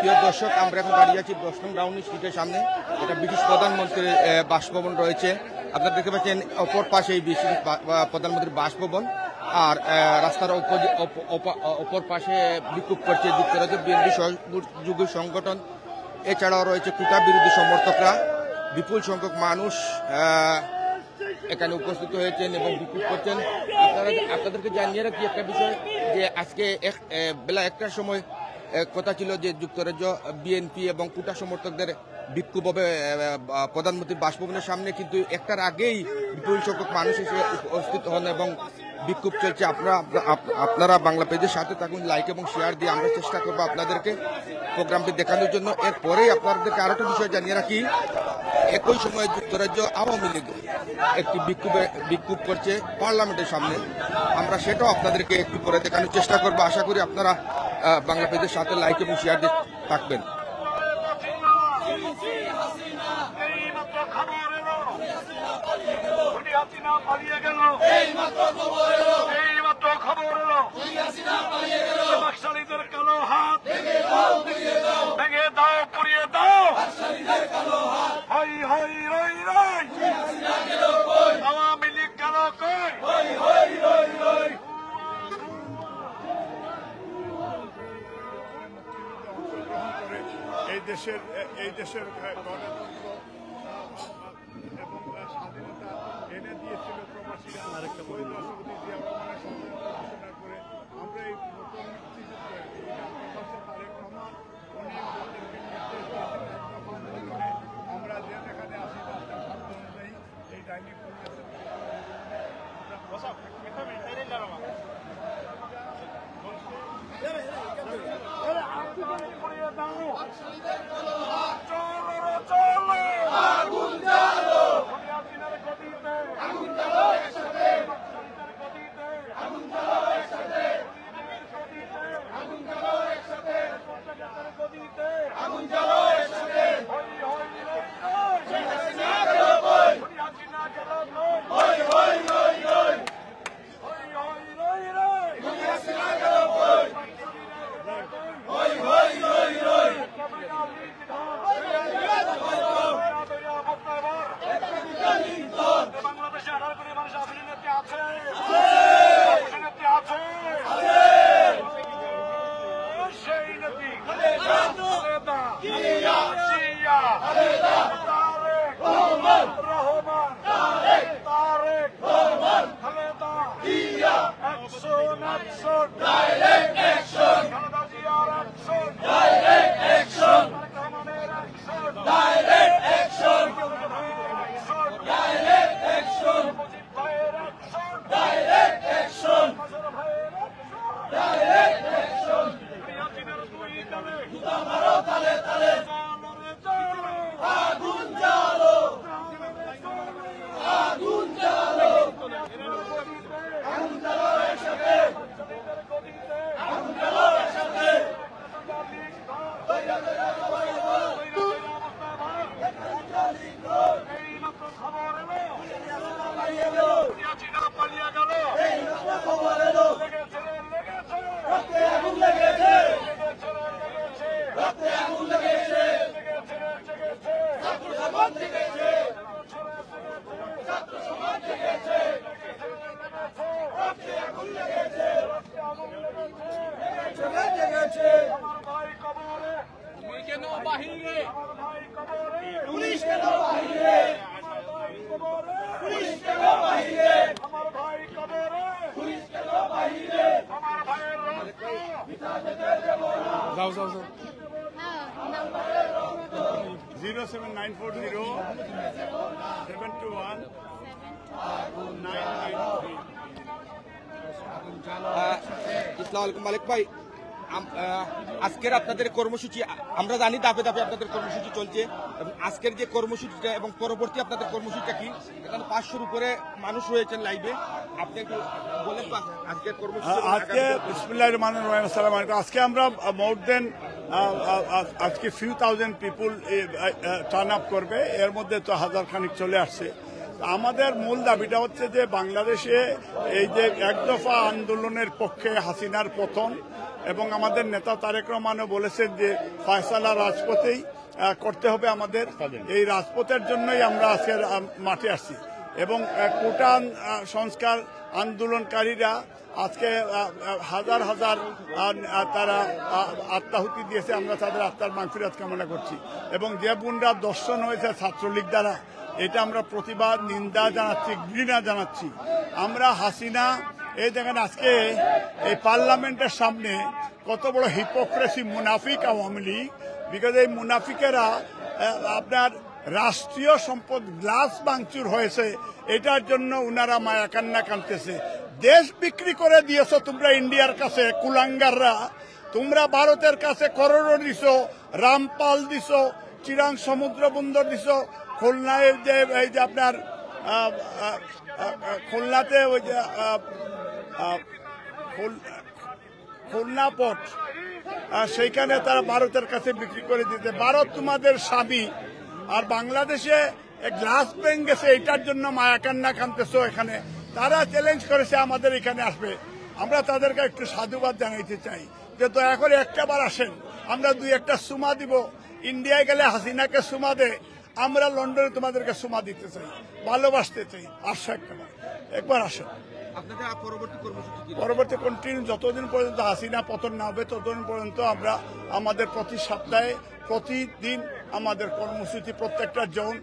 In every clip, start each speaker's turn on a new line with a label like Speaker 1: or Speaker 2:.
Speaker 1: প্রিয় দর্শক, আমরা এখন দাঁড়িয়ে আছি 10 নং ডাউনিং স্ট্রিটের সামনে। এটা ব্রিটিশ প্রধানমন্ত্রীর বাসভবন রয়েছে। আপনারা দেখতে পাচ্ছেন অপর পাশে এই ব্রিটিশ প্রধানমন্ত্রীর বাসভবন, আর রাস্তার অপর পাশে বিক্ষোভ করছে যুক্তরাজ্য বিএনপি সহযোগী সংগঠন। এছাড়াও রয়েছে কোটা বিরোধী সমর্থকরা। বিপুল সংখ্যক মানুষ এখানে উপস্থিত হয়েছেন এবং বিক্ষোভ করছেন। আপনাদেরকে জানিয়ে রাখি একটা বিষয়, যে আজকে বেলা 1টার সময় কথা ছিল যে যুক্তরাজ্য বিএনপি এবং কোটা সমর্থকদের বিক্ষোভ হবে প্রধানমন্ত্রীর বাসভবনের সামনে, কিন্তু 1টার আগেই বিপুল সংখ্যক মানুষ এসে উপস্থিত হন এবং বিক্ষোভ চলছে। আপনারা বাংলা পেজের সাথে থাকুন, লাইক এবং শেয়ার দিয়ে আমরা চেষ্টা করবো আপনাদেরকে প্রোগ্রামটি দেখানোর জন্য। এরপরেই আপনাদেরকে আরো একটা বিষয় জানিয়ে রাখি, একই সময়ে যুক্তরাজ্য আওয়ামী লীগ একটি বিক্ষোভ করছে পার্লামেন্টের সামনে। আমরা সেটাও আপনাদেরকে একটু পরে দেখানোর চেষ্টা করবো। আশা করি আপনারা বাংলা পেজের সাথে লাইক এবং শেয়ার দিয়ে থাকবেন।
Speaker 2: কালো হাত ভেঙে দাও, পুড়িয়ে দাও, হই হই রই রই, আওয়ামী লীগ গেল কই, এই দেশের গণতন্ত্র এবং স্বাধীনতা এনে দিয়েছিল প্রবাসীরা। রাষ্ট্রপতি জিয়া রহমানের ঘোষণা করে আমরা এই নতুন মুক্তিযুদ্ধে প্রবাসী তারেক রহমান উনি আমাদেরকে নির্দেশ দিয়েছেন, আমরা যে যেখানে আসি রাস্তার শব্দ অনুযায়ী এই ডাইনি যাও 07940 721 993।
Speaker 1: আসসালামু আলাইকুম মালিক ভাই, আজকের আপনাদের কর্মসূচি আমরা জানি ধাপে ধাপে আপনাদের কর্মসূচি চলছে। আজকের যে কর্মসূচিটা এবং পরবর্তী আপনাদের কর্মসূচিটা কি? এখানে 500-র উপরে মানুষ রয়েছেন লাইভে, আপনি একটু বলেন আজকের কর্মসূচি।
Speaker 2: আজকে বিসমিল্লাহির রহমানির রহিম, আসসালামু আলাইকুম। আজকে আমরা মোর দেন আজকে ফিউ থাউজেন্ড পিপুল টার্ন আপ করবে, এর মধ্যে তো হাজার খানিক চলে আসছে। আমাদের মূল দাবিটা হচ্ছে যে বাংলাদেশে এই যে এক দফা আন্দোলনের পক্ষে হাসিনার পতন এবং আমাদের নেতা তারেক রহমানও বলেছেন যে ফয়সালা রাজপথেই করতে হবে আমাদের। এই রাজপথের জন্যই আমরা আজকের মাঠে আসছি এবং কোটা সংস্কার আন্দোলনকারীরা আজকে হাজার হাজার তারা আত্মাহুতি দিয়েছে। আমরা তাদের আত্মার মাগফিরাত কামনা করছি এবং যে বোনরা দর্শন হয়েছে ছাত্রলীগ দ্বারা, এটা আমরা প্রতিবাদ, নিন্দা জানাচ্ছি, ঘৃণা জানাচ্ছি। আমরা হাসিনা এই দেখেন আজকে এই পার্লামেন্টের সামনে কত বড় হিপোক্রেসি, মুনাফিক আওয়ামী লীগ। বিকজ এই মুনাফিকেরা আপনার রাষ্ট্রীয় সম্পদ গ্লাস ভাঙচুর হয়েছে, এটার জন্য উনারা মায়া কান্না কাঁদতেছে। দেশ বিক্রি করে দিয়েছো তোমরা ইন্ডিয়ার কাছে, কুলাঙ্গাররা। তোমরা ভারতের কাছে করোড় দিছো, রামপাল দিছো, চিরাং সমুদ্র বন্দর দিছো, খুলনায় যে এই যে আপনার খুলনাতে ওই যে খুলনা পোর্ট, সেইখানে তারা ভারতের কাছে বিক্রি করে দিতে। ভারত তোমাদের স্বামী, আর বাংলাদেশে গ্লাস ব্যাংক গেছে, এটার জন্য মায়া কান্না কানতেছো। এখানে তারা চ্যালেঞ্জ করেছে আমাদের এখানে আসবে। আমরা তাদেরকে একটু সাধুবাদ জানাইতে চাই যে দয়া করে একটা বার আসেন, আমরা দুই একটা সুমা দিব। ইন্ডিয়ায় গেলে হাসিনাকে সুমা দে, আমরা লন্ডনে তোমাদেরকে সুমা দিতে চাই, ভালোবাসতে চাই। আসো একবার আসেন। পরবর্তী কন্টিনিউ যতদিন পর্যন্ত হাসিনা পতন না হবে ততদিন পর্যন্ত আমরা আমাদের প্রতি সপ্তাহে প্রতিদিন আমাদের কর্মসূচি প্রত্যেকটা জোন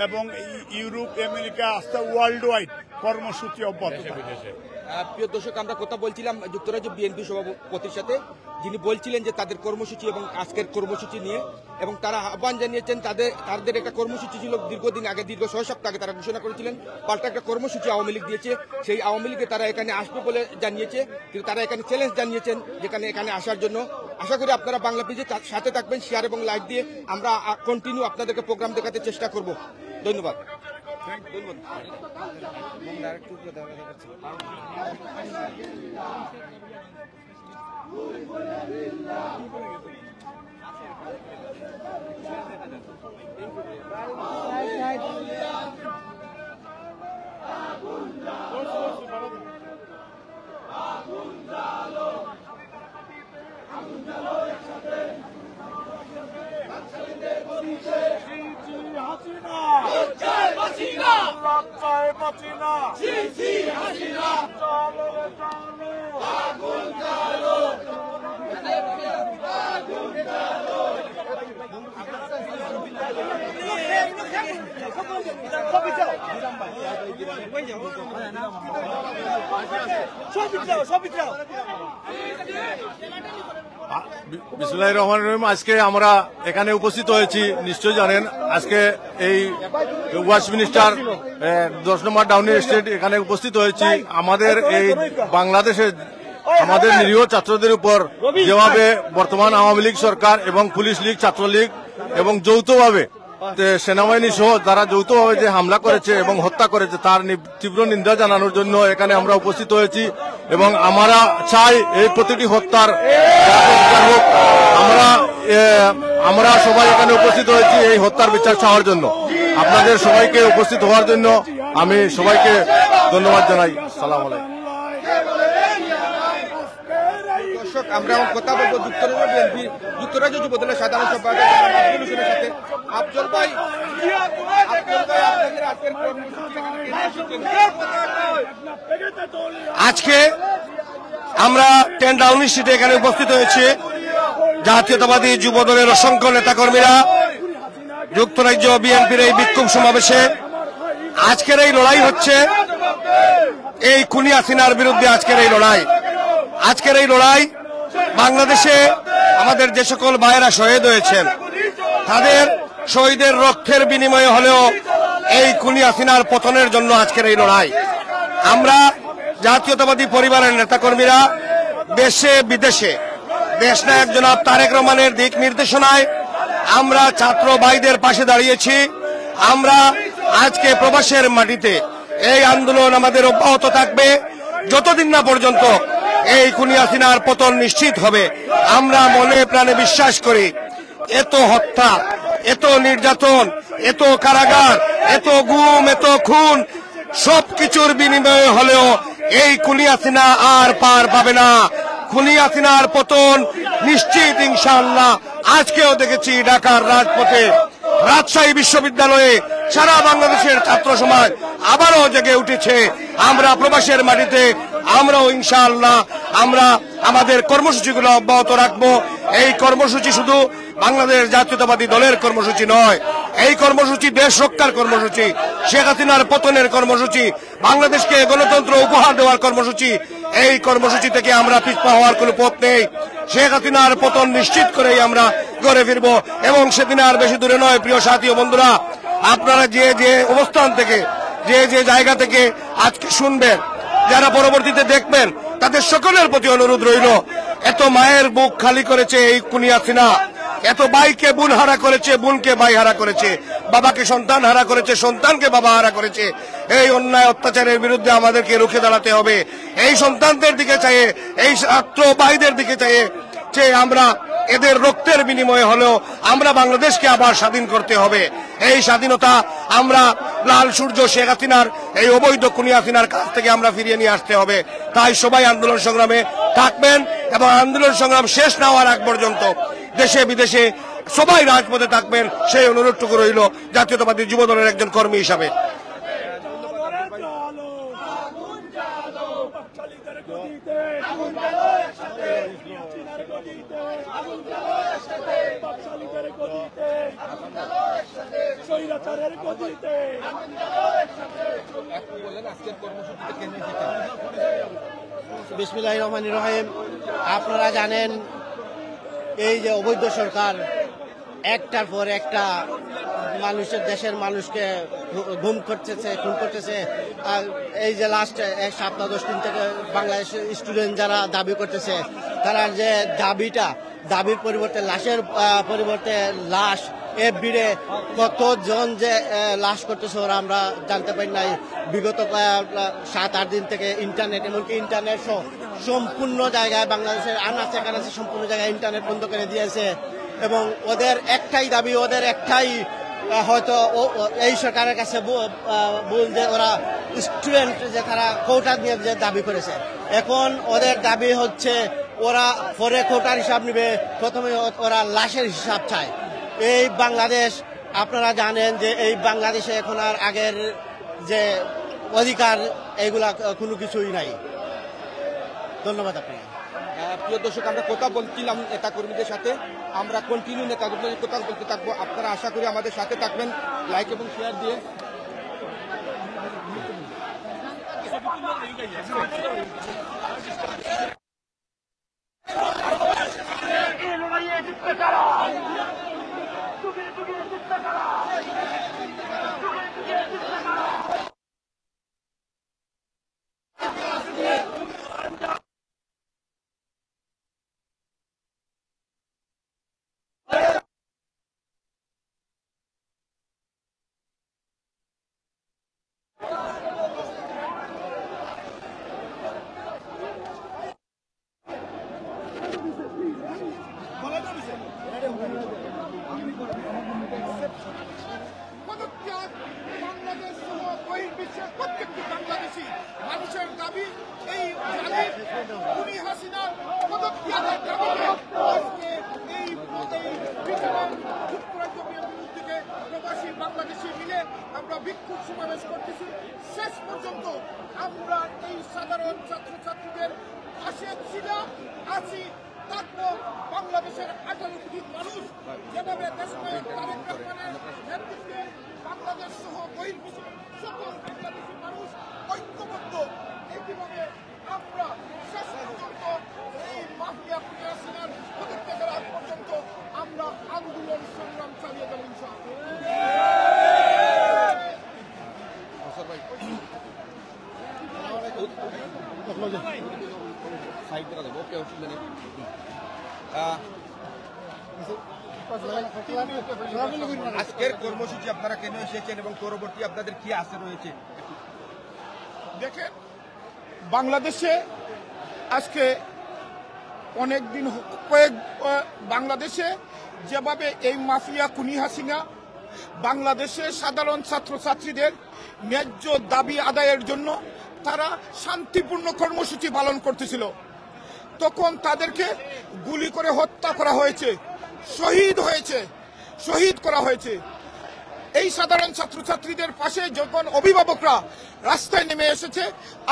Speaker 2: এবং ইউরোপ, আমেরিকা, আস্থা ওয়ার্ল্ড ওয়াইড কর্মসূচি অব্যাহত থাকবে।
Speaker 1: প্রিয় দর্শক, আমরা কথা বলছিলাম যুক্তরাজ্য বিএনপি সভাপতির সাথে, যিনি বলছিলেন যে তাদের কর্মসূচি এবং আজকের কর্মসূচি নিয়ে, এবং তারা আহ্বান জানিয়েছেন তাদের একটা কর্মসূচি ছিল দীর্ঘদিন আগে, দীর্ঘ 6 সপ্তাহ আগে তারা ঘোষণা করেছিলেন। পাল্টা একটা কর্মসূচি আওয়ামী লীগ দিয়েছে, সেই আওয়ামী লীগে তারা এখানে আসবে বলে জানিয়েছে, কিন্তু তারা এখানে চ্যালেঞ্জ জানিয়েছেন যেখানে এখানে আসার জন্য। আশা করি আপনারা বাংলা পেজে সাথে থাকবেন, শেয়ার এবং লাইক দিয়ে আমরা কন্টিনিউ আপনাদেরকে প্রোগ্রাম দেখাতে চেষ্টা করব। ধন্যবাদ।
Speaker 3: বিসমিল্লাহির রহমানির রহিম। আজকে আমরা এখানে উপস্থিত হয়েছি, নিশ্চয়ই জানেন, আজকে এই ওয়েস্টমিনিস্টার 10 নম্বর ডাউনিং স্ট্রিট এখানে উপস্থিত হয়েছি। আমাদের এই বাংলাদেশে আমাদের নিরীহ ছাত্রদের উপর যেভাবে বর্তমান আওয়ামী লীগ সরকার এবং পুলিশ লীগ, ছাত্রলীগ এবং যৌথভাবে সেনাবাহিনী সহ তারা যৌথভাবে যে হামলা করেছে এবং হত্যা করেছে, তার তীব্র নিন্দা জানানোর জন্য এখানে আমরা উপস্থিত হয়েছি এবং আমরা চাই এই প্রতিটি হত্যার আমরা সবাই এখানে উপস্থিত হয়েছি এই হত্যার বিচার চাওয়ার জন্য। আপনাদের সবাইকে উপস্থিত হওয়ার জন্য আমি সবাইকে ধন্যবাদ জানাই। সালাম আলাইকুম।
Speaker 1: দর্শক, আমরা কথা বলবো যুক্তরাজ্য যুবদলের সাধারণ সম্পাদক সাথে। আফজল ভাই,
Speaker 4: আজকে আমরা 10 ডাউনিং স্ট্রিটে এখানে উপস্থিত হয়েছি জাতীয়তাবাদী যুবদলের অসংখ্য নেতাকর্মীরা যুক্তরাজ্য বিএনপির এই বিক্ষোভ সমাবেশে। আজকের এই লড়াই হচ্ছে এই খুনি হাসিনার বিরুদ্ধে। আজকের এই লড়াই বাংলাদেশে আমাদের যে সকল ভাইয়েরা শহীদ হয়েছেন তাদের শহীদের রক্তের বিনিময়ে হলেও এই খুনি হাসিনার পতনের জন্য আজকের এই লড়াই। আমরা জাতীয়তাবাদী পরিবারের নেতাকর্মীরা দেশে বিদেশে দেশনায়ক জনাব তারেক রহমানের দিক নির্দেশনায় আমরা ছাত্র ভাইদের পাশে দাঁড়িয়েছি। আমরা আজকে প্রবাসের মাটিতে এই আন্দোলন আমাদের অব্যাহত থাকবে যতদিন না পর্যন্ত এই খুনি হাসিনার পতন নিশ্চিত হবে। আমরা মনে প্রাণে বিশ্বাস করি এত হত্যা, এত নির্যাতন, এত কারাগার, এত গুম, এত খুন সবকিছুর বিনিময়ে হলেও এই খুনি হাসিনা আর পার পাবে না। খুনি হাসিনার পতন নিশ্চিত ইনশাআল্লাহ। আজকেও দেখেছি ঢাকার রাজপথে, রাজশাহী বিশ্ববিদ্যালয়ে সারা বাংলাদেশের ছাত্র সমাজ আবারও জেগে উঠেছে। আমরা প্রবাসের মাটিতে আমরাও ইনশাআল্লাহ আমরা আমাদের কর্মসূচিগুলো অব্যাহত রাখবো। এই কর্মসূচি শুধু বাংলাদেশ জাতীয়তাবাদী দলের কর্মসূচি নয়, এই কর্মসূচি দেশ রক্ষার কর্মসূচি, শেখ হাসিনার পতনের কর্মসূচি, বাংলাদেশকে গণতন্ত্র উপহার দেওয়ার কর্মসূচি। এই কর্মসূচি থেকে আমরা পিছপা হওয়ার কোনো পথ নেই। শেখ হাসিনার পতন নিশ্চিত করেই আমরা ঘরে ফিরবো এবং সেদিন আর বেশি দূরে নয়। প্রিয় সাথী ও বন্ধুরা, আপনারা যে যে অবস্থান থেকে যে যে জায়গা থেকে আজকে শুনবেন, যারা পরবর্তীতে দেখবেন, তাদের সকলের প্রতি অনুরোধ রইল, এত মায়ের বুক খালি করেছে এই খুনি হাসিনা, এত ভাইকে বোন হারা করেছে, বোনকে ভাই হারা করেছে, বাবাকে সন্তান হারা করেছে, সন্তানকে বাবা হারা করেছে। এই অন্যায় অত্যাচারের বিরুদ্ধে আমাদেরকে রুখে দাঁড়াতে হবে। এই সন্তানদের দিকে চাইয়ে, এই ছাত্র ভাইদের দিকে চাইয়ে যে আমরা এদের রক্তের বিনিময়ে হলেও আমরা বাংলাদেশকে আবার স্বাধীন করতে হবে। এই স্বাধীনতা আমরা লাল সূর্য শেখ হাসিনার এই অবৈধ খুনি হাসিনার কাছ থেকে আমরা ফিরিয়ে নিয়ে আসতে হবে। তাই সবাই আন্দোলন সংগ্রামে থাকবেন এবং আন্দোলন সংগ্রাম শেষ না হওয়ার আগ পর্যন্ত দেশে বিদেশে সবাই রাজপথে থাকবেন, সেই অনুরোধটুকু রইল জাতীয়তাবাদী যুব দলের একজন কর্মী হিসাবে।
Speaker 5: বিসমিল্লাহির রহমানির রহিম। আপনারা জানেন এই যে অবৈধ সরকার একটার পর একটা মানুষের, দেশের মানুষকে গুম করতেছে, খুন করতেছে। আর এই যে লাস্ট এক সপ্তাহ 10 দিন থেকে বাংলাদেশের স্টুডেন্ট যারা দাবি করতেছে, তারা যে দাবির পরিবর্তে লাশের পরিবর্তে লাশ, এর ভিড়ে কতজন যে লাশ করতেছে ওরা আমরা জানতে পারি নাই। বিগত 7-8 দিন থেকে ইন্টারনেট, এমনকি ইন্টারনেট সহ সম্পূর্ণ জায়গায় বাংলাদেশের আনাচে কানাচে সম্পূর্ণ জায়গায় ইন্টারনেট বন্ধ করে দিয়েছে। এবং ওদের একটাই দাবি, ওদের একটাই হয়তো এই সরকারের কাছে বল যে ওরা স্টুডেন্ট যে তারা কোটা নিয়ে যে দাবি করেছে, এখন ওদের দাবি হচ্ছে ওরা পরে কোটার হিসাব নিবে, প্রথমে ওরা লাশের হিসাব চায়। এই বাংলাদেশ, আপনারা জানেন যে এই বাংলাদেশে এখন আর আগের যে অধিকার এইগুলা কোনো কিছুই নাই। ধন্যবাদ আপনাকে।
Speaker 1: প্রিয় দর্শক, আমরা কথা বলছিলাম নেতা কর্মীদের সাথে, আমরা কন্টিনিউ নেতা কর্মীদের কথা বলতে থাকবো। আপনারা আশা করি আমাদের সাথে থাকবেন, লাইক এবং শেয়ার দিয়ে।
Speaker 2: বাংলাদেশ সহ বহির্বিশ্বের প্রত্যেকটি বাংলাদেশি মানুষের দাবি এই খুনি হাসিনার পদত্যাগের দাবিতে আজকে এই যুক্তরাজ্য বিএনপির উদ্যোগে প্রবাসী বাংলাদেশি মিলে আমরা বিক্ষোভ সমাবেশ করতেছি। শেষ পর্যন্ত আমরা এই সাধারণ ছাত্রছাত্রীদের পাশে ছিলাম, আছি, থাকবো। বাংলাদেশের 18 কোটি মানুষ যেভাবে দেশনায়ক তারেক রহমানের নেতৃত্বে বাংলাদেশ সহ বহির্বিশ্বের সকল বাংলাদেশি মানুষ ঐক্যবদ্ধ, একইভাবে আমরা শেষ পর্যন্ত এই মাফিয়া খুনি হাসিনার পদত্যাগের আগ পর্যন্ত আমরা আন্দোলন সংগ্রাম চালিয়ে যাব
Speaker 1: আজকের কর্মসূচি আপনারা কেন এসেছেন এবং পরবর্তী আপনাদের কি আশা রয়েছে?
Speaker 2: দেখেন, বাংলাদেশে আজকে অনেকদিন বাংলাদেশে যেভাবে এই মাফিয়া খুনি হাসিনা বাংলাদেশের সাধারণ ছাত্রছাত্রীদের ন্যায্য দাবি আদায়ের জন্য তারা শান্তিপূর্ণ কর্মসূচি পালন করতেছিল।
Speaker 6: তখন তাদেরকে গুলি করে হত্যা করা হয়েছে, শহীদ করা হয়েছে। এই সাধারণ ছাত্রছাত্রীদের পাশে যখন অভিভাবকরা রাস্তায় নেমে এসেছে,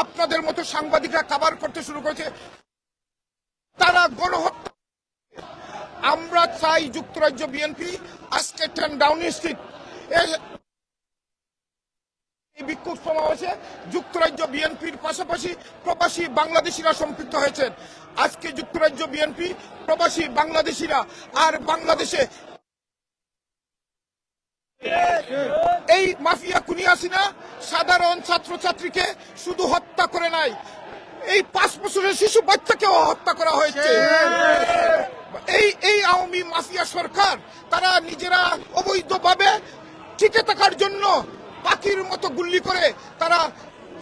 Speaker 6: আপনাদের মতো সাংবাদিকরা কভার করতে শুরু করেছে, তারা গণহত্যা। আমরা চাই যুক্তরাজ্য বিএনপি আজকে 10 ডাউনিং স্ট্রিট এই বিক্ষোভ সমাবেশে যুক্তরাজ্য বিএনপির পাশাপাশি প্রবাসী বাংলাদেশিরা সম্পৃক্ত হয়েছেন। আজকে যুক্তরাজ্য বিএনপি, প্রবাসী বাংলাদেশিরা আর বাংলাদেশে এই মাফিয়া খুনি হাসিনা সাধারণ ছাত্রছাত্রীকে শুধু হত্যা করে নাই, এই 5 বছরের শিশু বাচ্চাকেও হত্যা করা হয়েছে। এই আওয়ামী মাফিয়া সরকার তারা নিজেরা অবৈধভাবে টিকে থাকার জন্য পাখির মতো গুলি করে তারা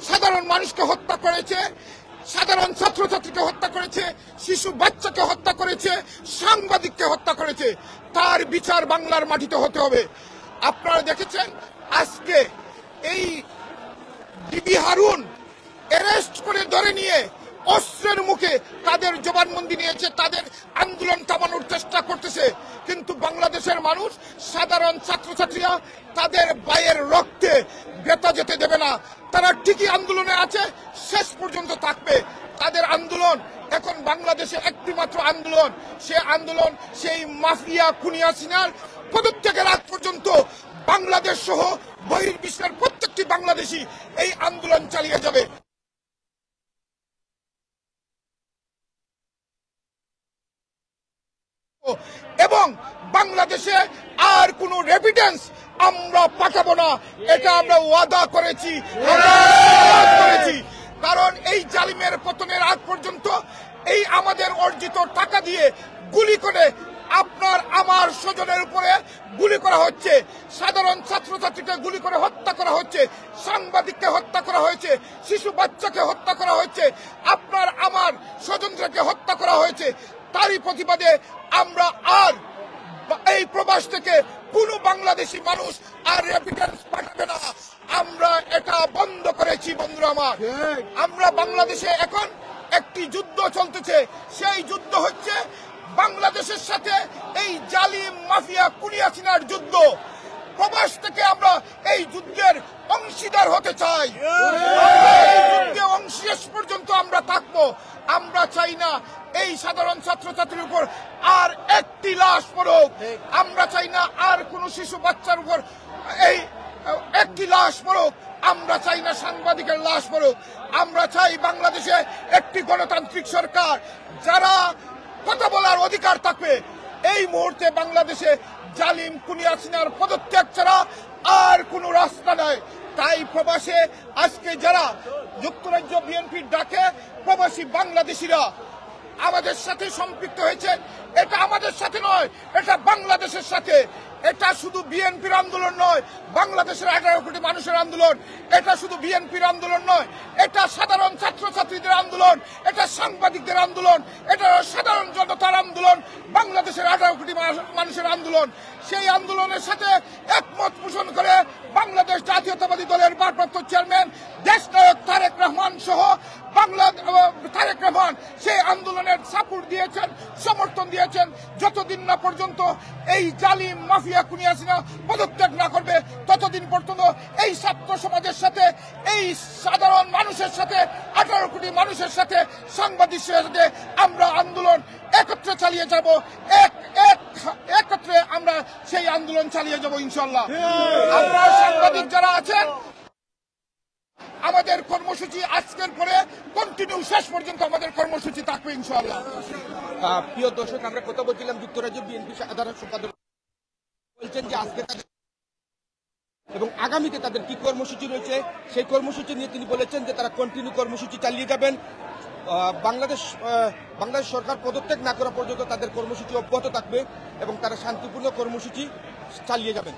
Speaker 6: সাধারণ মানুষকে হত্যা করেছে, সাধারণ ছাত্রছাত্রীকে হত্যা করেছে, শিশু বাচ্চাকে হত্যা করেছে, সাংবাদিককে হত্যা করেছে। তার বিচার বাংলার মাটিতে হতে হবে। আপনারা দেখেছেন আজকে এই ডিবি হারুন অ্যারেস্ট করে ধরে নিয়ে অস্ত্রের মুখে তাদের জবানবন্দি নিয়েছে, তাদের আন্দোলন থামানোর চেষ্টা করতেছে। কিন্তু বাংলাদেশের মানুষ, সাধারণ ছাত্রছাত্রীরা তাদের ভাইয়ের রক্তে বেতা যেতে দেবে না। তারা ঠিকই আন্দোলনে আছে, শেষ পর্যন্ত থাকবে। তাদের আন্দোলন এখন বাংলাদেশে একটি মাত্র আন্দোলন, সে আন্দোলন সেই মাফিয়া খুনি হাসিনার পদত্যাগের আগ পর্যন্ত বাংলাদেশ সহ বহির্বিশ্বের প্রত্যেকটি বাংলাদেশী এই আন্দোলন চালিয়ে যাবে। এবং বাংলাদেশে আর কোনো রেভিডেন্স আমরা পাঠাবো না, এটা আমরা ওয়াদা করেছি। কারণ এই জালিমের পতনের আগ পর্যন্ত এই আমাদের অর্জিত টাকা দিয়ে গুলি করে আপনার আমার স্বজনের উপরে গুলি করা হচ্ছে, সাধারণ ছাত্রছাত্রীকে গুলি করে হত্যা করা হচ্ছে, সাংবাদিককে হত্যা করা হয়েছে, শিশু বাচ্চাকে হত্যা করা হয়েছে, আপনার আমার স্বজনকে হত্যা করা হয়েছে। তারই প্রতিবাদে আমরা আর এই প্রবাস থেকে কোনো বাংলাদেশি মানুষ আর রেমিটেন্স পাঠাবে না। আমরা এটা বন্ধ করেছি বন্ধুরা আমার। আমরা বাংলাদেশে এখন একটি যুদ্ধ চলতেছে, সেই যুদ্ধ হচ্ছে বাংলাদেশের সাথে এই জালিম মাফিয়া খুনি হাসিনার যুদ্ধ। প্রবাস থেকে আমরা এই যুদ্ধের অংশীদার হতে চাই। এই যুদ্ধে শেষ পর্যন্ত আমরা থাকবো। আমরা চাই না এই সাধারণ ছাত্রছাত্রীর উপর আর একটি লাশ পড়ুক। আমরা চাই না আর কোন শিশু বাচ্চার উপর এই একটি লাশ পড়ুক। আমরা চাই না সাংবাদিকের লাশ পড়ুক। আমরা চাই বাংলাদেশে একটি গণতান্ত্রিক সরকার, যারা কথা বলার অধিকার থাকবে। এই মুহূর্তে বাংলাদেশে জালিম খুনি হাসিনার পদত্যাগ ছাড়া আর কোনো রাস্তা নাই। তাই প্রবাসে আজকে যারা যুক্তরাজ্য বিএনপির ডাকে প্রবাসী বাংলাদেশিরা আমাদের সাথে সম্পৃক্ত হয়েছে, এটা আমাদের সাথে নয়, এটা বাংলাদেশের সাথে। এটা শুধু বিএনপির আন্দোলন নয়, বাংলাদেশের 11 কোটি মানুষের আন্দোলন। এটা শুধু বিএনপির আন্দোলন নয়, এটা সাধারণ ছাত্রছাত্রীদের আন্দোলন, এটা সাংবাদিকদের আন্দোলন, এটা সাধারণ জনতার আন্দোলন, বাংলাদেশের 18 কোটি মানুষের আন্দোলন। সেই আন্দোলনের সাথে একমত পোষণ করে বাংলাদেশ জাতীয়তাবাদী দলের ভারপ্রাপ্ত চেয়ারম্যান দেশনায়ক তারেক রহমান সহ তারেক রহমান সেই আন্দোলনের সাপোর্ট দিয়েছেন, সমর্থন দিয়েছেন। যতদিন না পর্যন্ত এই জালিম মাফিয়া খুনি হাসিনা পদত্যাগ না করবে, ততদিন পর্যন্ত এই ছাত্র সমাজের সাথে, এই সাধারণ মানুষের সাথে, 18 কোটি মানুষের সাথে, সাংবাদিকদের সাথে আমরা আন্দোলন একত্রে চালিয়ে যাব। একত্রে আমরা সেই আন্দোলন চালিয়ে যাব ইনশাল্লাহ। আমরা সাংবাদিক যারা আছেন, আমাদের কর্মসূচি আজকের পরে কন্টিনিউ শেষ পর্যন্ত আমাদের কর্মসূচি থাকবে ইনশাআল্লাহ।
Speaker 1: প্রিয় দর্শক, আমরা কথা বলছিলাম যুক্তরাজ্য বিএনপি সাধারণ সম্পাদক বলছেন যে আজকে এবং আগামীতে তাদের কি কর্মসূচি রয়েছে, সেই কর্মসূচি নিয়ে তিনি বলেছেন যে তারা কন্টিনিউ কর্মসূচি চালিয়ে যাবেন। বাংলাদেশ সরকার পদত্যাগ না করা পর্যন্ত তাদের কর্মসূচি অব্যাহত থাকবে এবং তারা শান্তিপূর্ণ কর্মসূচি চালিয়ে যাবেন।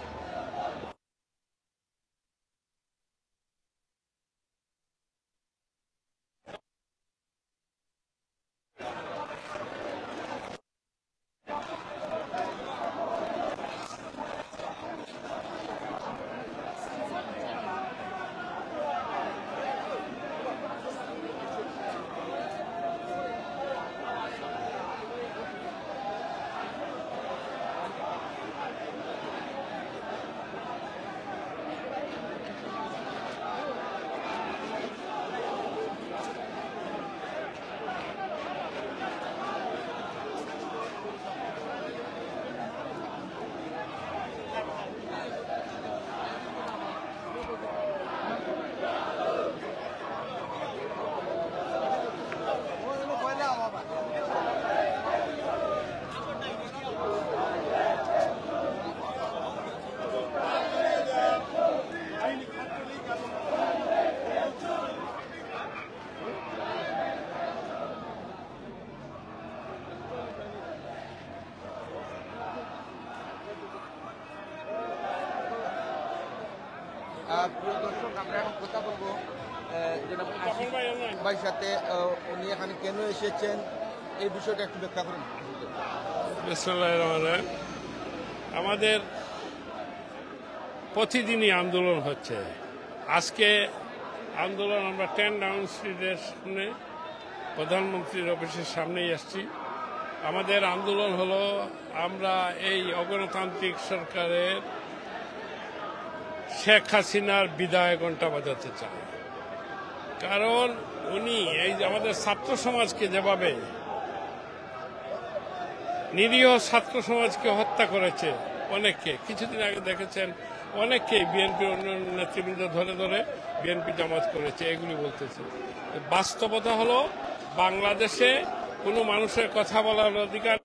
Speaker 1: প্রিয় দর্শক, আমরা এখন কথা বলবো জনাব আশিক ভাইয়ের সাথে। উনি এখানে কেন এসেছেন এই বিষয়টা একটু ব্যাখ্যা করুন।
Speaker 7: বিসমিল্লাহির রহমানির রহিম। আমাদের প্রতিদিনই আন্দোলন হচ্ছে। আজকে আন্দোলন আমরা 10 ডাউন স্ট্রিটের সামনে, প্রধানমন্ত্রীর অফিসের সামনেই আসছি। আমাদের আন্দোলন হলো আমরা এই অগণতান্ত্রিক সরকারের শেখ হাসিনার বিদায় ঘণ্টা বাজাতে চাই। কারণ উনি এই যে আমাদের ছাত্র সমাজকে যেভাবে নিরীহ ছাত্র সমাজকে হত্যা করেছে, অনেককে কিছুদিন আগে দেখেছেন অনেককে বিএনপির অন্যান্য নেতৃবৃন্দ ধরে ধরে বিএনপি জামাত করেছে, এগুলি বলতেছে। বাস্তবতা হলো বাংলাদেশে কোনো মানুষের কথা বলার অধিকার,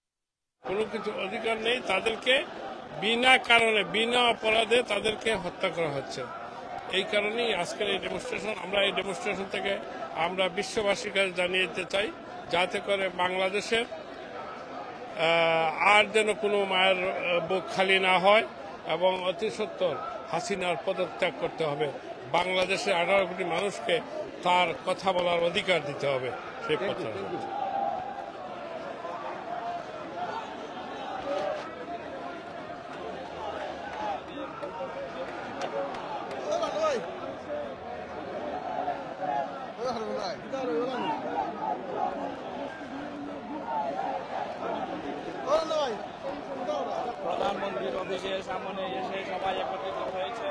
Speaker 7: কোনো কিছু অধিকার নেই। তাদেরকে বিনা কারণে, বিনা অপরাধে তাদেরকে হত্যা করা হচ্ছে। এই কারণেই আজকের এই ডেমনস্ট্রেশন। আমরা এই ডেমনস্ট্রেশন থেকে আমরা বিশ্ববাসীর কাছে জানিয়ে দিতে চাই, যাতে করে বাংলাদেশের আর যেন কোনো মায়ের বুক খালি না হয় এবং অতি সত্বর হাসিনার পদত্যাগ করতে হবে। বাংলাদেশের 18 কোটি মানুষকে তার কথা বলার অধিকার দিতে হবে। সেই কথা
Speaker 8: প্রধানমন্ত্রীর অফিসের সামনে এসে সবাই একত্রিত হয়েছে।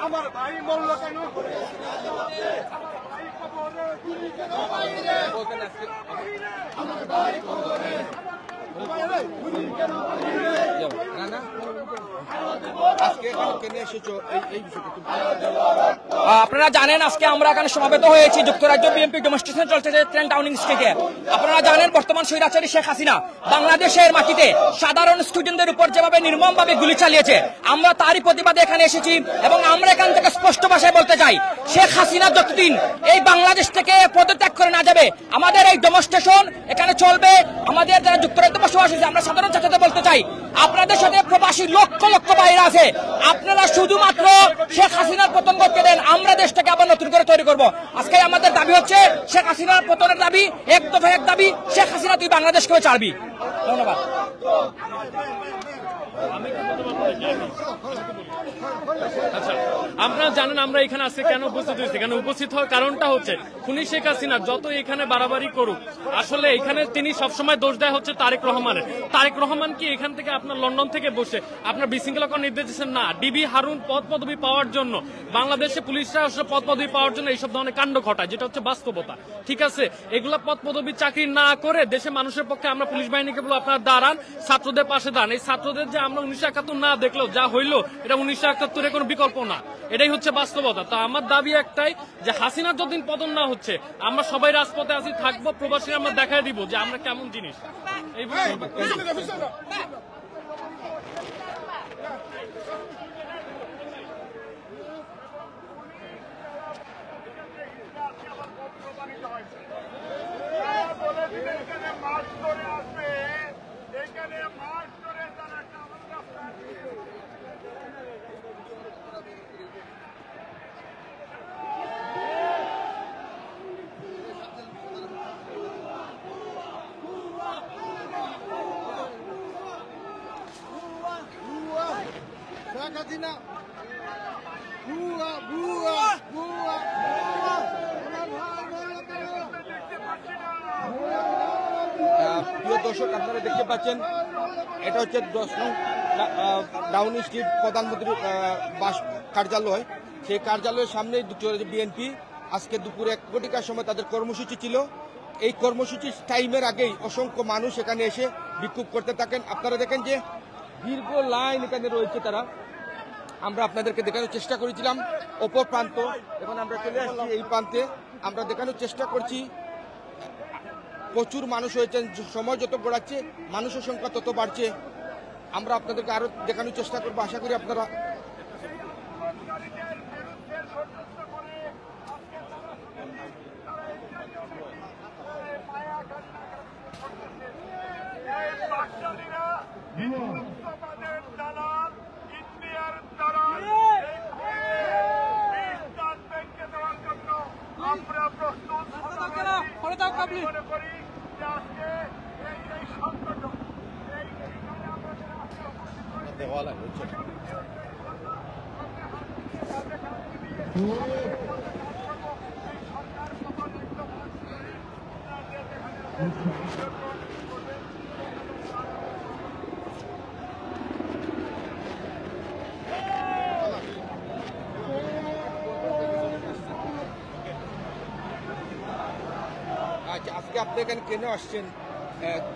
Speaker 2: আমার ভাই মরল কেন?
Speaker 1: আজকে এখানে কেন এসেছো এই বিষয়টা
Speaker 8: আপনারা জানেন আজকে আমরা এখানে সমবেত হয়েছি যুক্তরাজ্য বিএনপি ডেমনস্ট্রেশন চলছে 10 ডাউনিং স্ট্রিটে। আপনারা জানেন বর্তমান স্বৈরাচারী শেখ হাসিনা বাংলাদেশের মাটিতে সাধারণ স্টুডেন্টদের উপর যেভাবে নির্মমভাবে গুলি চালিয়েছে, আমরা তারই প্রতিবাদে এখানে এসেছি এবং আমরা এখান থেকে স্পষ্ট ভাষায় বলতে চাই, শেখ হাসিনা যতদিন এই বাংলাদেশ থেকে পদত্যাগ করে না যাবে আমাদের এই ডেমনস্ট্রেশন এখানে চলবে। আমাদের যারা যুক্তরাজ্যে বসবাস আছে আমরা সাধারণ ছাত্রদের বলতে চাই, আপনাদের সাথে প্রবাসী লক্ষ লক্ষ বাইরে আছে, আপনারা শুধুমাত্র শেখ হাসিনার পতন করতে দেন, আমরা দেশটাকে আবার নতুন করে তৈরি করব। আজকে আমাদের দাবি হচ্ছে শেখ হাসিনার পতনের দাবি, এক দফা এক দাবি, শেখ হাসিনা তুই বাংলাদেশকে ছাড়বি। ধন্যবাদ।
Speaker 9: আচ্ছা, আপনারা জানেন আমরা এখানে আজকে কেন উপস্থিত হয়েছি। এখানে উপস্থিত হওয়ার কারণটা হচ্ছে খুনি শেখ হাসিনা যত এখানে বাড়াবাড়ি করুক, আসলে এখানে তিনি সবসময় দোষ দেয় হচ্ছে তারেক রহমানের। তারেক রহমান কি এখান থেকে আপনার লন্ডন থেকে বসে আপনার বিশৃঙ্খলাকর নির্দেশ দিচ্ছেন? না, ডিবি হারুন পদ পদবি পাওয়ার জন্য, বাংলাদেশে পুলিশরা আসলে পদ পদবি পাওয়ার জন্য এইসব ধরনের কাণ্ড ঘটায়, যেটা হচ্ছে বাস্তবতা। ঠিক আছে, এগুলা পদ পদবি চাকরি না করে দেশে মানুষের পক্ষে আমরা পুলিশ বাহিনীকে বলবো আপনারা দাঁড়ান, ছাত্রদের পাশে দাঁড়ান। এই ছাত্রদের যে আমরা 1971 না দেখলো যা হইলো, এটা 1971 কোনো বিকল্প না, এটাই হচ্ছে বাস্তবতা। তো আমার দাবি একটাই যে হাসিনার যতদিন পতন না হচ্ছে আমরা সবাই রাজপথে আসি থাকবো, প্রবাসী আমরা দেখাই দিব যে আমরা কেমন জিনিস। এই
Speaker 1: প্রিয় দর্শক, আপনারা দেখতে পাচ্ছেন এটা হচ্ছে 10 নং ডাউনিং স্ট্রিট প্রধানমন্ত্রীর বাস কার্যালয়। সেই কার্যালয়ের সামনে বিএনপি আজকে দুপুরে 1 কোটিকার সময় তাদের কর্মসূচি ছিল। এই কর্মসূচির টাইমের আগেই অসংখ্য মানুষ এখানে এসে বিক্ষোভ করতে থাকেন। আপনারা দেখেন যে দীর্ঘ লাইন এখানে রয়েছে। তারা আমরা আপনাদেরকে দেখানোর চেষ্টা করেছিলাম অপর প্রান্ত, এখন আমরা চলে আসছি এই প্রান্তে। আমরা দেখানোর চেষ্টা করছি প্রচুর মানুষ হয়েছেন, সময় যত গড়াচ্ছে মানুষের সংখ্যা তত বাড়ছে। আমরা আপনাদেরকে আরো দেখানোর চেষ্টা করবো, আশা করি আপনারা
Speaker 2: মনে করি যে আজকে এই সংগঠন এইখানে আমাদের আজকে উপস্থিত
Speaker 1: আচ্ছা, আজকে আপনি এখানে কেন আসছেন,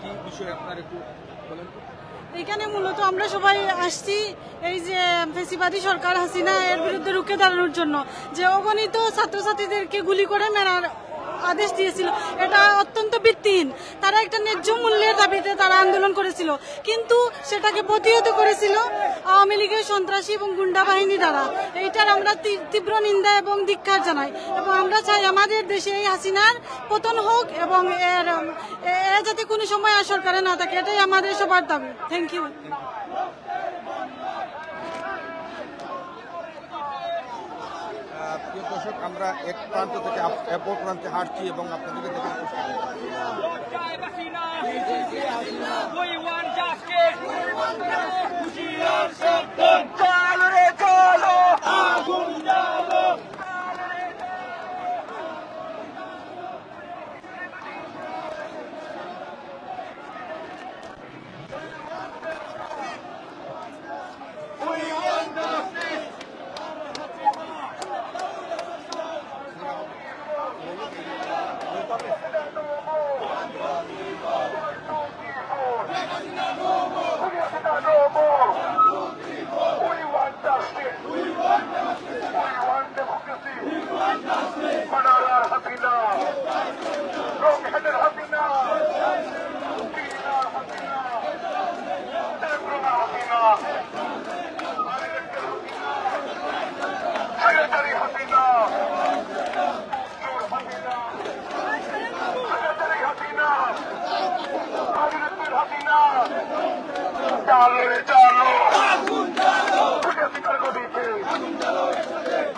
Speaker 1: কি বিষয় আপনার একটু বলেন।
Speaker 10: এখানে মূলত আমরা সবাই আসছি এই যে ফেসিবাদী সরকার হাসিনা এর বিরুদ্ধে রুখে দাঁড়ানোর জন্য, যে অগণিত ছাত্রছাত্রীদেরকে গুলি করে মেরার আদেশ দিয়েছিল, এটা অত্যন্ত ভিত্তিহীন। তারা একটা ন্যায্য মূল্যের দাবিতে তারা আন্দোলন করেছিল, কিন্তু সেটাকে প্রতিহত করেছিল আওয়ামী লীগের সন্ত্রাসী এবং গুন্ডা বাহিনী দ্বারা। এইটার আমরা তীব্র নিন্দা এবং ধিক্কার জানাই, এবং আমরা চাই আমাদের দেশে এই হাসিনার পতন হোক এবং এরা যাতে কোনো সময় আর সরকারে না থাকে, এটাই আমাদের সবার দাবি। Thank you.
Speaker 1: প্রিয় দর্শক, আমরা এক প্রান্ত থেকে অপর প্রান্তে হাঁটছি এবং আপনাদেরকে দেখে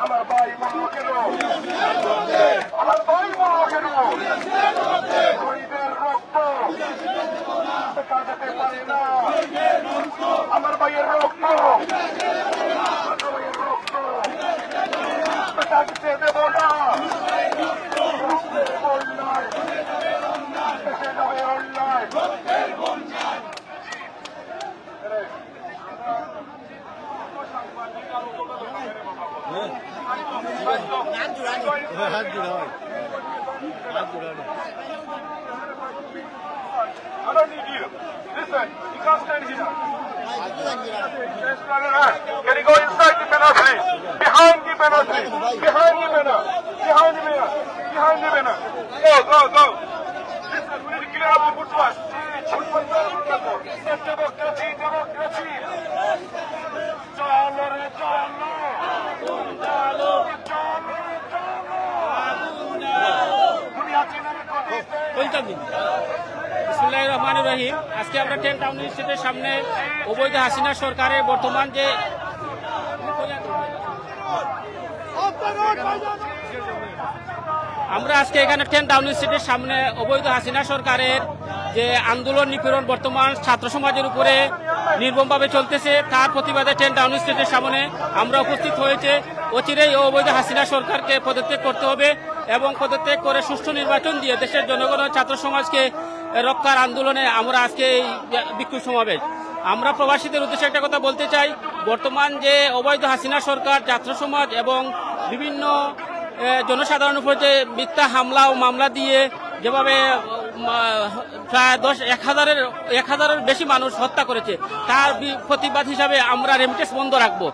Speaker 2: আমার ভাই মরল কেন, আমার ভাই মরল কেন, শহীদের রক্ত কাটাতে পারে না, আমার ভাইয়ের রক্ত, রক্ত কাটতে দেব না, অন্যায় দেশে যাবে অন্যায়। I don't need you. Listen, you can't stand here. Can you go inside the banner, please? Behind the banner, please. Behind the banner. Behind the banner. Behind the banner. Go, go, go. Listen, we need to clear up the footpath. Democracy, democracy. Chalo re chalo. Chalo, chalo, chalo. Dunia চিনারে কোটিতে
Speaker 9: বিসমিল্লাহির রহমানির রহিম। আজকে আমরা 10 টাউনিং স্ট্রিটের সামনে অবৈধ হাসিনা সরকারের বর্তমান যে আমরা আজকে এখানে 10 টাউনিং স্ট্রিটের সামনে অবৈধ হাসিনা সরকারের যে আন্দোলন নিপীড়ন বর্তমান ছাত্র সমাজের উপরে নির্মমভাবে চলতেছে, তার প্রতিবাদে 10 টাউনিং স্ট্রিটের সামনে আমরা উপস্থিত হয়েছে। অচিরেই অবৈধ হাসিনা সরকারকে পদত্যাগ করতে হবে এবং পদত্যাগ করে সুষ্ঠু নির্বাচন দিয়ে দেশের জনগণ ছাত্র সমাজকে রক্ষার আন্দোলনে আমরা আজকে এই বিক্ষোভ সমাবেশ। আমরা প্রবাসীদের উদ্দেশ্যে একটা কথা বলতে চাই, বর্তমান যে অবৈধ হাসিনা সরকার ছাত্র সমাজ এবং বিভিন্ন জনসাধারণের উপর যে মিথ্যা হামলা ও মামলা দিয়ে যেভাবে প্রায় 1,000-এর বেশি মানুষ হত্যা করেছে, তার প্রতিবাদ হিসাবে আমরা রেমিটেন্স বন্ধ রাখবো।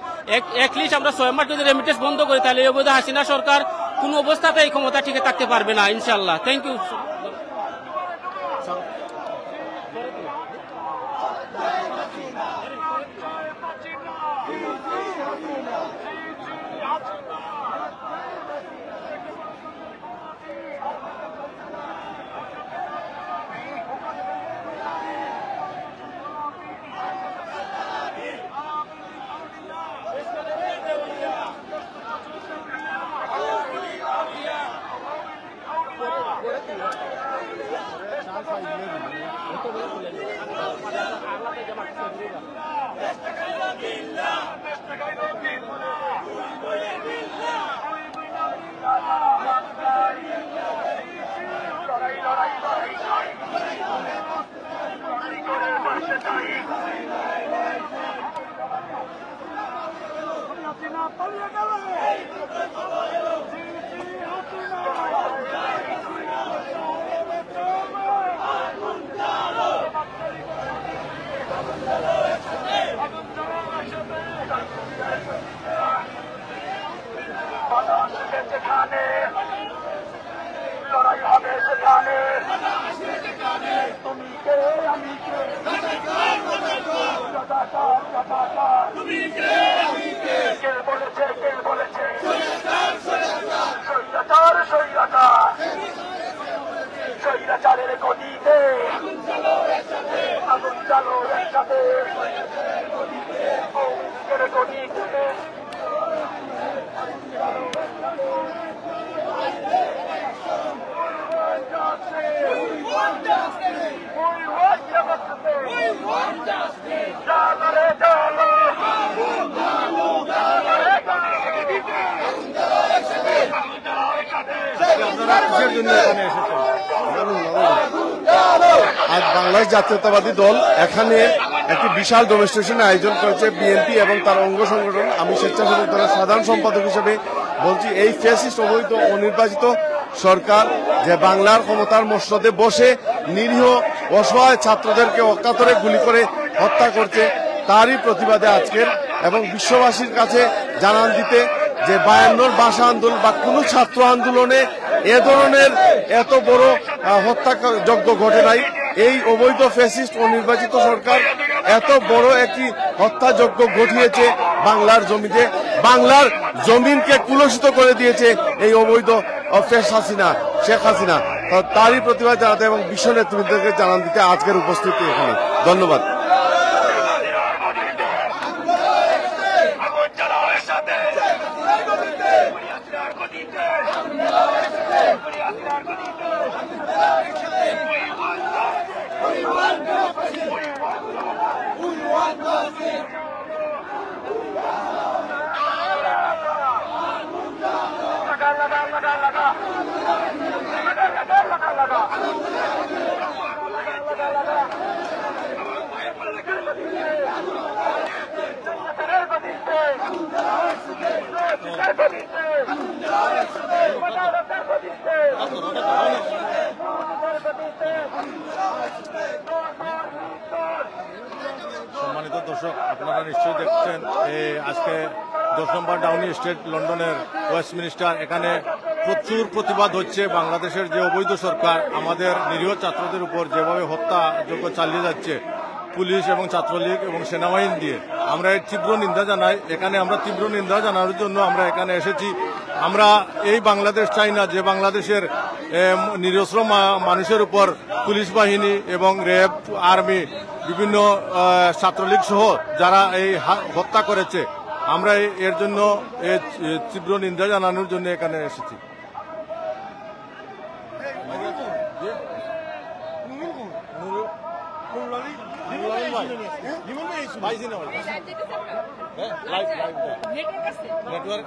Speaker 9: একলিস্ট আমরা 6 মাস যদি রেমিটেন্স বন্ধ করি, তাহলে অবৈধ হাসিনা সরকার কোনো অবস্থাতে এই ক্ষমতা টিকে থাকতে পারবে না, ইনশাল্লাহ। Thank you.
Speaker 2: What?
Speaker 11: লড়াই হবে সেখানে তুমি কে আমি কে কে বলেছে স্বৈরাচার স্বৈরাচারের গদিতে আগুন চালো একসাথে গদিতে
Speaker 3: আজ বাংলাদেশ জাতীয়তাবাদী দল এখানে একটি বিশাল ডেমনস্ট্রেশনের আয়োজন করেছে বিএনপি এবং তার অঙ্গ সংগঠন। আমি স্বেচ্ছাসেবক দলের সাধারণ সম্পাদক হিসেবে বলছি, এই ফ্যাসিস্ট অবৈধ অনির্বাচিত সরকার যে বাংলার ক্ষমতার মসনদে বসে নিরীহ অসহায় ছাত্রদেরকে অকাতরে গুলি করে হত্যা করছে, তারই প্রতিবাদে আজকের এবং বিশ্ববাসীর কাছে জানান দিতে যে 52 ভাষা আন্দোলন বা কোন ছাত্র আন্দোলনে এ ধরনের এত বড় হত্যাযজ্ঞ ঘটে নাই। এই অবৈধ ফ্যাসিস্ট অনির্বাচিত সরকার এত বড় একটি হত্যাযজ্ঞ ঘটিয়েছে বাংলার জমিতে, বাংলার জমিনকে কুলসিত করে দিয়েছে এই অবৈধ শেখ হাসিনা। তারই প্রতিবাদ জানাতে এবং বিশ্ব নেতৃত্বকে জানান দিতে আজকের উপস্থিতি এখানে। ধন্যবাদ। সম্মানিত দর্শক, আপনারা নিশ্চয়ই দেখছেন আজকে 10 নম্বর ডাউনিং স্ট্রিট লন্ডনের ওয়েস্টমিনিস্টার, এখানে প্রচুর প্রতিবাদ হচ্ছে বাংলাদেশের যে অবৈধ সরকার আমাদের নিরীহ ছাত্রদের উপর যেভাবে হত্যাযজ্ঞ চালিয়ে যাচ্ছে পুলিশ এবং ছাত্রলীগ এবং সেনাবাহিনী দিয়ে। আমরা এর তীব্র নিন্দা জানাই। এখানে আমরা তীব্র নিন্দা জানানোর জন্য আমরা এখানে এসেছি। আমরা এই বাংলাদেশ চাই না যে বাংলাদেশের নিরস্ত্র মানুষের উপর পুলিশ বাহিনী এবং র্যাব, আর্মি, বিভিন্ন ছাত্রলীগ সহ যারা এই হত্যা করেছে, আমরা এর জন্য তীব্র নিন্দা জানানোর জন্য এখানে এসেছি। নেটওয়ার্ক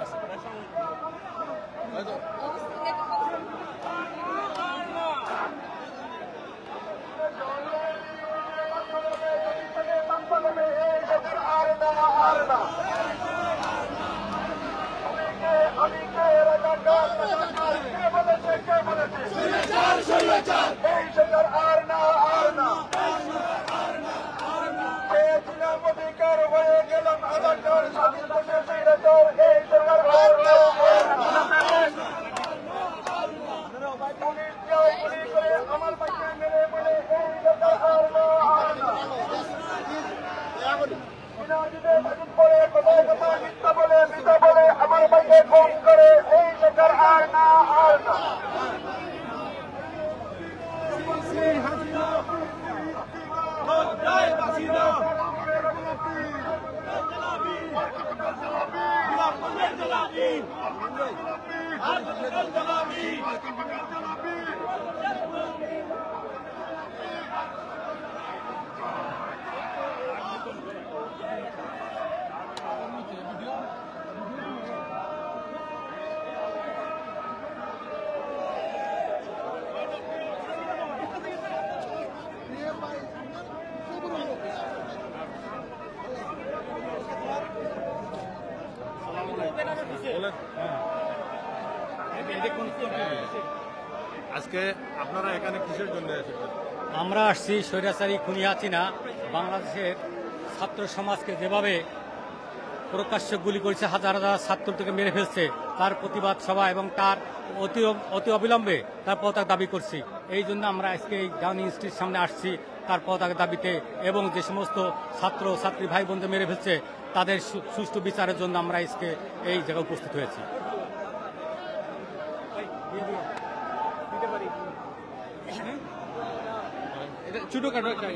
Speaker 3: আজকে আপনারা এখানে কিসের জন্য এসেছেন?
Speaker 12: আমরা আসছি স্বৈরাচারী খুনি হাসিনা বাংলাদেশের ছাত্র সমাজকে যেভাবে প্রকাশ্যে গুলি করেছে, হাজার হাজার ছাত্র থেকে মেরে ফেলছে, তার প্রতিবাদ সভা এবং তার অতি অবিলম্বে তার পদত্যাগ দাবি করছি। এই জন্য আমরা আজকে এই ডাউনিং স্ট্রিটের সামনে আসছি তার পদত্যাগের দাবিতে, এবং যে সমস্ত ছাত্র ছাত্রী ভাই বোনদের মেরে ফেলছে তাদের সুষ্ঠু বিচারের জন্য আমরা আজকে এই জায়গায় উপস্থিত হয়েছি।
Speaker 8: ছোটখাটো একটা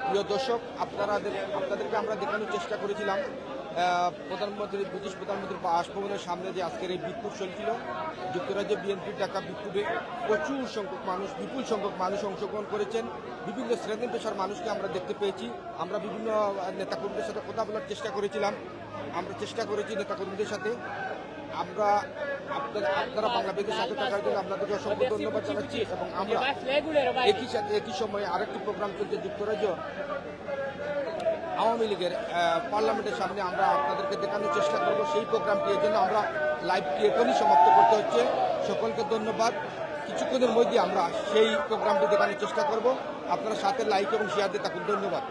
Speaker 1: প্রিয় দর্শক, আপনাদেরকে আমরা দেখানোর চেষ্টা করেছিলাম ব্রিটিশ প্রধানমন্ত্রীর বাসভবনের সামনে যে আজকের এই বিক্ষোভ চলছিল। যুক্তরাজ্যে বিএনপির ডাকা বিক্ষোভে বিপুল সংখ্যক মানুষ অংশগ্রহণ করেছেন। বিভিন্ন শ্রেণী পেশার মানুষকে আমরা দেখতে পেয়েছি। আমরা বিভিন্ন নেতাকর্মীদের সাথে কথা বলার চেষ্টা করেছিলাম। আমরা চেষ্টা করেছি নেতাকর্মীদের সাথে। আপনারা বাংলাদেশের সাথে থাকার জন্য আপনাদেরকে অসংখ্য ধন্যবাদ জানাচ্ছি। এবং আমরা একই সময়ে আরেকটি প্রোগ্রাম চলছে যুক্তরাজ্য আওয়ামী লীগের পার্লামেন্টের সামনে, আমরা আপনাদেরকে দেখানোর চেষ্টা করব সেই প্রোগ্রামটি। এর জন্য আমরা লাইভটি এখনই সমাপ্ত করতে হচ্ছে। সকলকে ধন্যবাদ। কিছুক্ষণের মধ্যে আমরা সেই প্রোগ্রামটি দেখানোর চেষ্টা করব। আপনারা সাথে লাইক এবং শেয়ার দিয়ে থাকুন। ধন্যবাদ।